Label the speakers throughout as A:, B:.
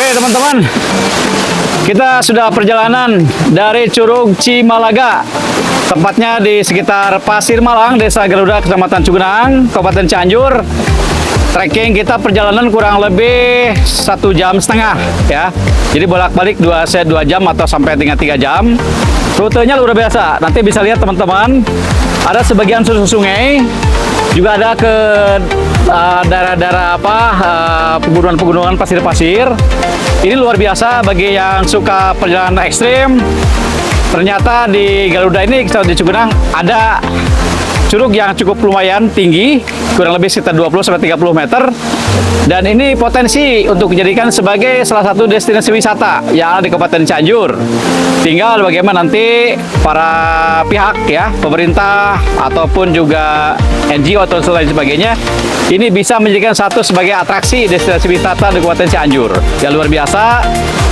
A: Oke teman-teman, kita sudah perjalanan dari Curug Cimalaga, tempatnya di sekitar Pasir Malang, Desa Garuda, Kecamatan Cugenang, Kabupaten Cianjur. Trekking kita perjalanan kurang lebih 1,5 jam ya. Jadi bolak-balik 2 jam atau sampai 3 jam. Rutenya luar biasa. Nanti bisa lihat teman-teman, ada sebagian susur sungai, juga ada ke daerah-daerah pegunungan-pegunungan pasir-pasir. Ini luar biasa bagi yang suka perjalanan ekstrim. Ternyata di Garuda ini, di Cugenang, ada curug yang cukup lumayan tinggi, kurang lebih sekitar 20-30 meter. Dan ini potensi untuk dijadikan sebagai salah satu destinasi wisata yang ada di Kabupaten Cianjur. Tinggal bagaimana nanti para pihak ya, pemerintah ataupun juga NGO atau lain sebagainya, ini bisa menjadikan satu sebagai atraksi destinasi wisata di Kabupaten Cianjur. Ya luar biasa.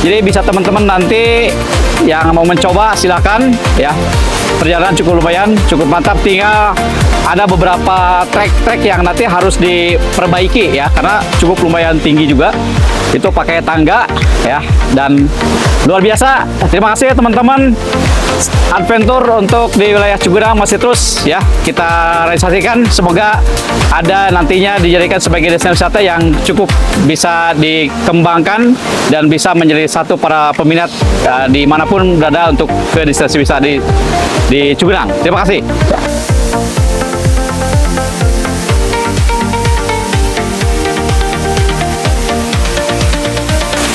A: Jadi bisa teman-teman nanti yang mau mencoba silakan ya. Perjalanan cukup lumayan, cukup mantap. Tinggal ada beberapa trek-trek yang nanti harus diperbaiki ya, karena cukup lumayan tinggi juga. Itu pakai tangga ya, dan luar biasa. Terima kasih ya teman-teman. Adventure untuk di wilayah Cugenang masih terus ya kita realisasikan. Semoga ada nantinya dijadikan sebagai destinasi wisata yang cukup bisa dikembangkan dan bisa menjadi satu para peminat dimanapun berada untuk ke destinasi wisata di Cugenang. Terima kasih.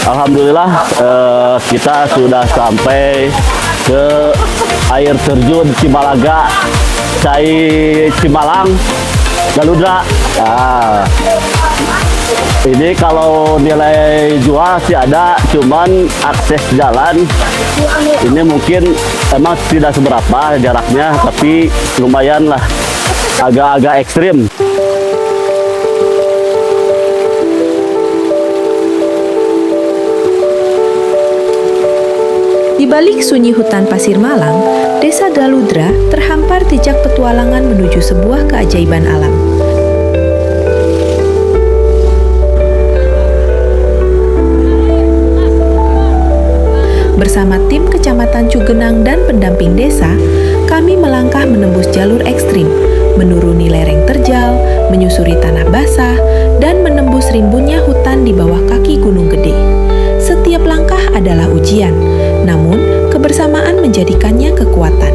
B: Alhamdulillah kita sudah sampai ke air terjun Cimalaga, Cai Cimalang, Garuda. Nah, ini kalau nilai jual sih ada, cuman akses jalan ini mungkin emang tidak seberapa jaraknya, tapi lumayan lah, agak-agak ekstrim.
C: Di balik sunyi hutan Pasir Malang, Desa Galudra terhampar jejak petualangan menuju sebuah keajaiban alam. Bersama tim Kecamatan Cugenang dan pendamping desa, kami melangkah menembus jalur ekstrim, menuruni lereng terjal, menyusuri tanah basah, dan menembus rimbunnya hutan di bawah kaki Gunung Gede. Setiap langkah adalah ujian, namun kebersamaan menjadikannya kekuatan.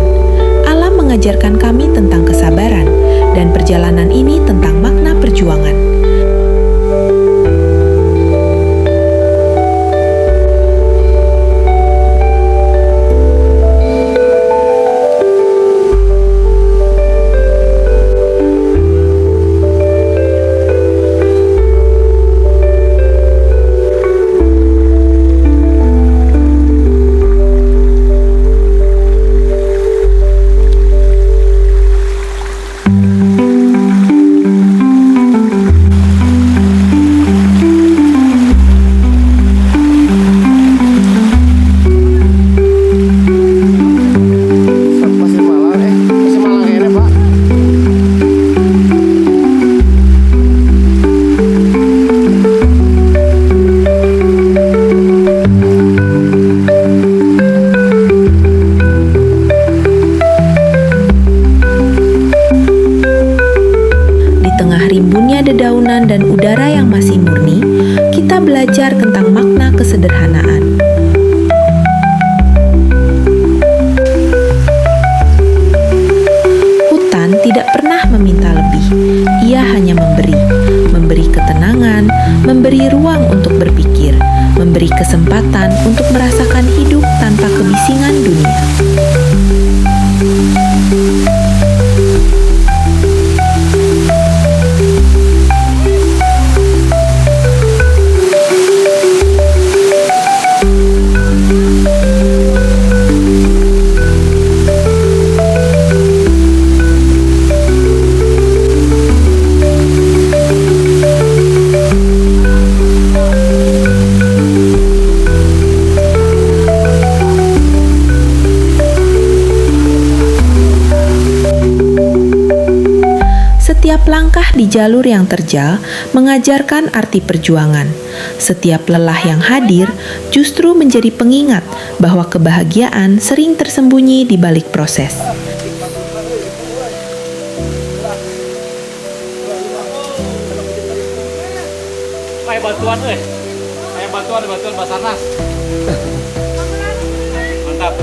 C: Alam mengajarkan kami tentang kesabaran, dan perjalanan ini tentang makna perjuangan. Dedaunan dan udara yang masih murni, kita belajar tentang makna kesederhanaan. Hutan tidak pernah meminta lebih, ia hanya memberi ketenangan, memberi ruang untuk berpikir, memberi kesempatan untuk merasakan hidup tanpa kebisingan dunia. Setiap langkah di jalur yang terjal mengajarkan arti perjuangan. Setiap lelah yang hadir justru menjadi pengingat bahwa kebahagiaan sering tersembunyi di balik proses.
A: Kayak bantuan, kayak bantuan Basarnas. Mantap,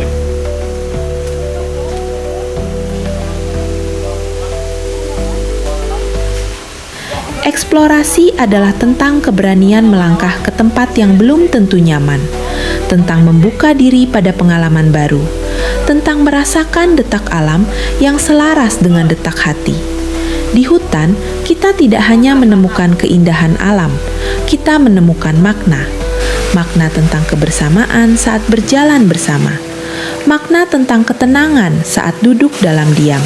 C: Eksplorasi adalah tentang keberanian melangkah ke tempat yang belum tentu nyaman, tentang membuka diri pada pengalaman baru, tentang merasakan detak alam yang selaras dengan detak hati. Di hutan, kita tidak hanya menemukan keindahan alam, kita menemukan makna. Makna tentang kebersamaan saat berjalan bersama, makna tentang ketenangan saat duduk dalam diam,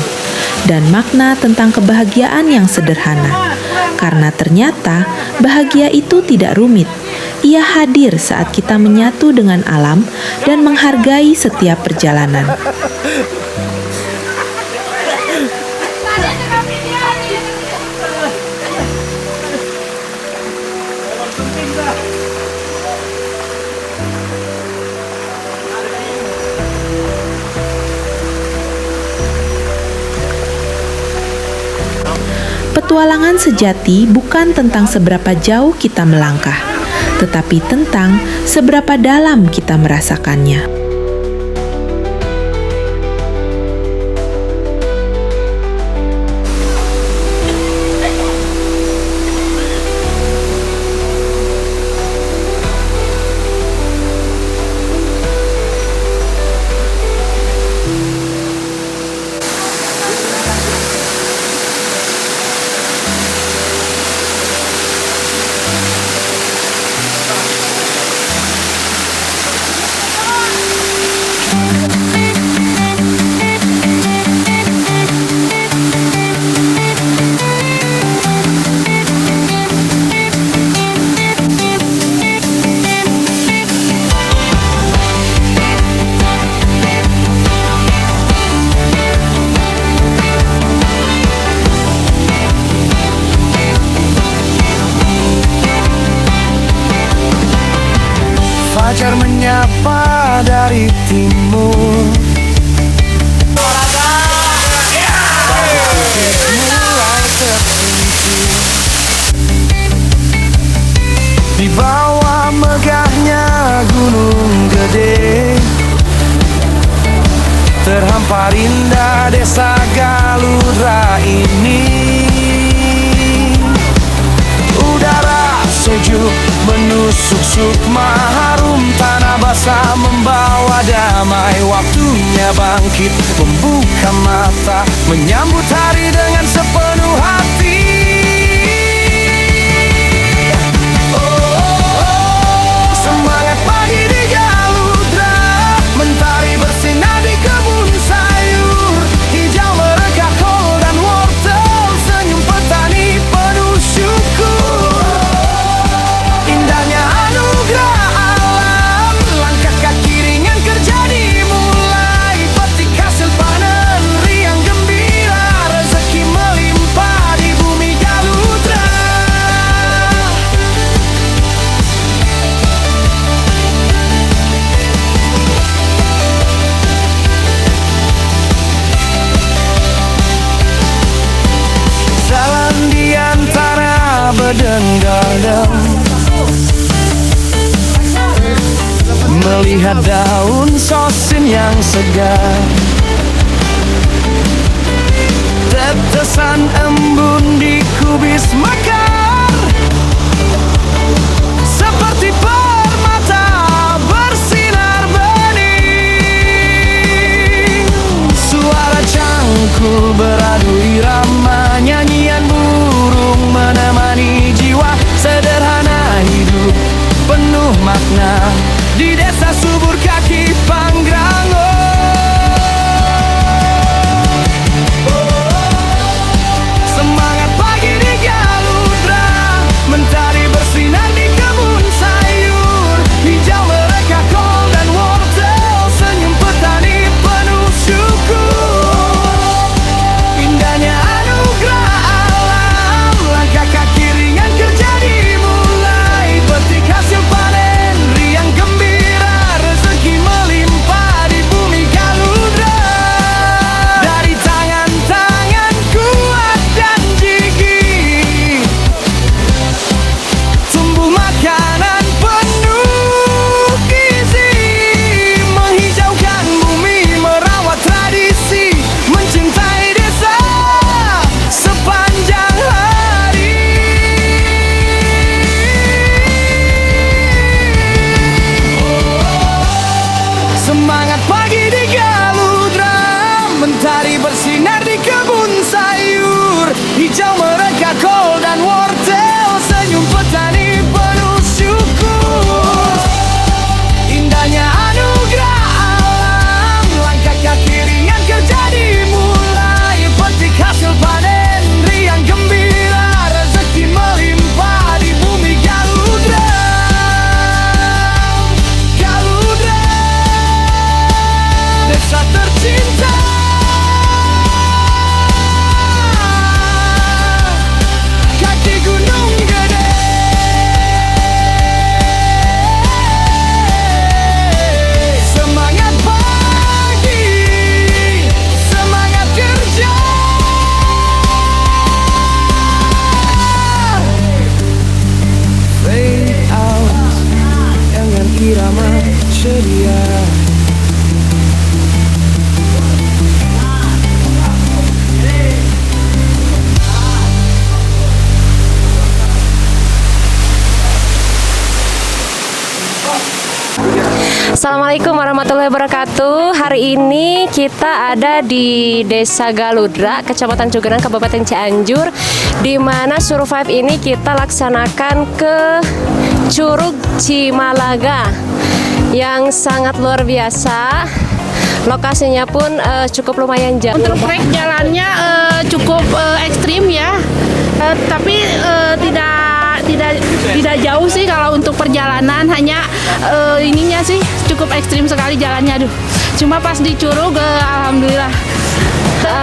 C: dan makna tentang kebahagiaan yang sederhana. Karena ternyata bahagia itu tidak rumit. Ia hadir saat kita menyatu dengan alam dan menghargai setiap perjalanan. Petualangan sejati bukan tentang seberapa jauh kita melangkah, tetapi tentang seberapa dalam kita merasakannya.
D: Fajar menyapa dari timur, mulai terpelincir di bawah megahnya gunung gede. Terhampar indah desa Galudra ini. Udara sejuk menusuk sukma, harum tanah basah membawa damai. Waktunya bangkit, membuka mata, menyambut hari dengan sepenuh hati. Semangat pagi di Galudra, mentari bersinar di kebun sayur. Hijau mereka kol dan wortel, senyum petani penuh syukur. Indahnya anugerah alam, langkah kaki ringan kerja dimulai. Petik hasil panen, riang gembira, rezeki melimpah di bumi Galudra. Jalan di antara bedeng-gadeng, melihat daun sosin yang segar, tetesan embun di kubis mekar, seperti permata bersinar bening. Suara cangkul beradu irama, nyanyian burung menemani jiwa. Sederhana hidup penuh makna di desa subur kaki Pangrango. Semangat pagi di Galudra,
E: Assalamualaikum warahmatullahi wabarakatuh. Hari ini kita ada di Desa Galudra, Kecamatan Cugenang, Kabupaten Cianjur, di mana Survive ini kita laksanakan ke Curug Cimalaga yang sangat luar biasa. Lokasinya pun cukup lumayan jauh.
F: Untuk trek jalannya cukup ekstrim ya, tapi tidak jauh sih kalau untuk perjalanan, hanya ininya sih cukup ekstrim sekali jalannya. Aduh, cuma pas di Curug alhamdulillah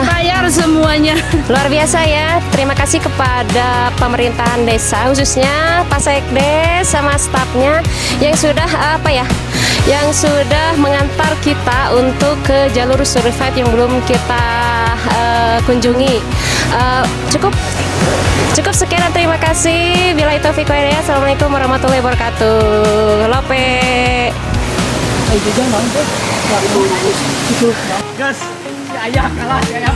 F: bayar semuanya.
E: Luar biasa ya. Terima kasih kepada pemerintahan desa, khususnya Pak Sekdes sama stafnya yang sudah yang sudah mengantar kita untuk ke jalur Survive yang belum kita kunjungi. Cukup sekian dan terima kasih. Billahi taufiq wal hidayah. Assalamualaikum warahmatullahi wabarakatuh. Lope.
D: Gas, ayah kalah, ayah.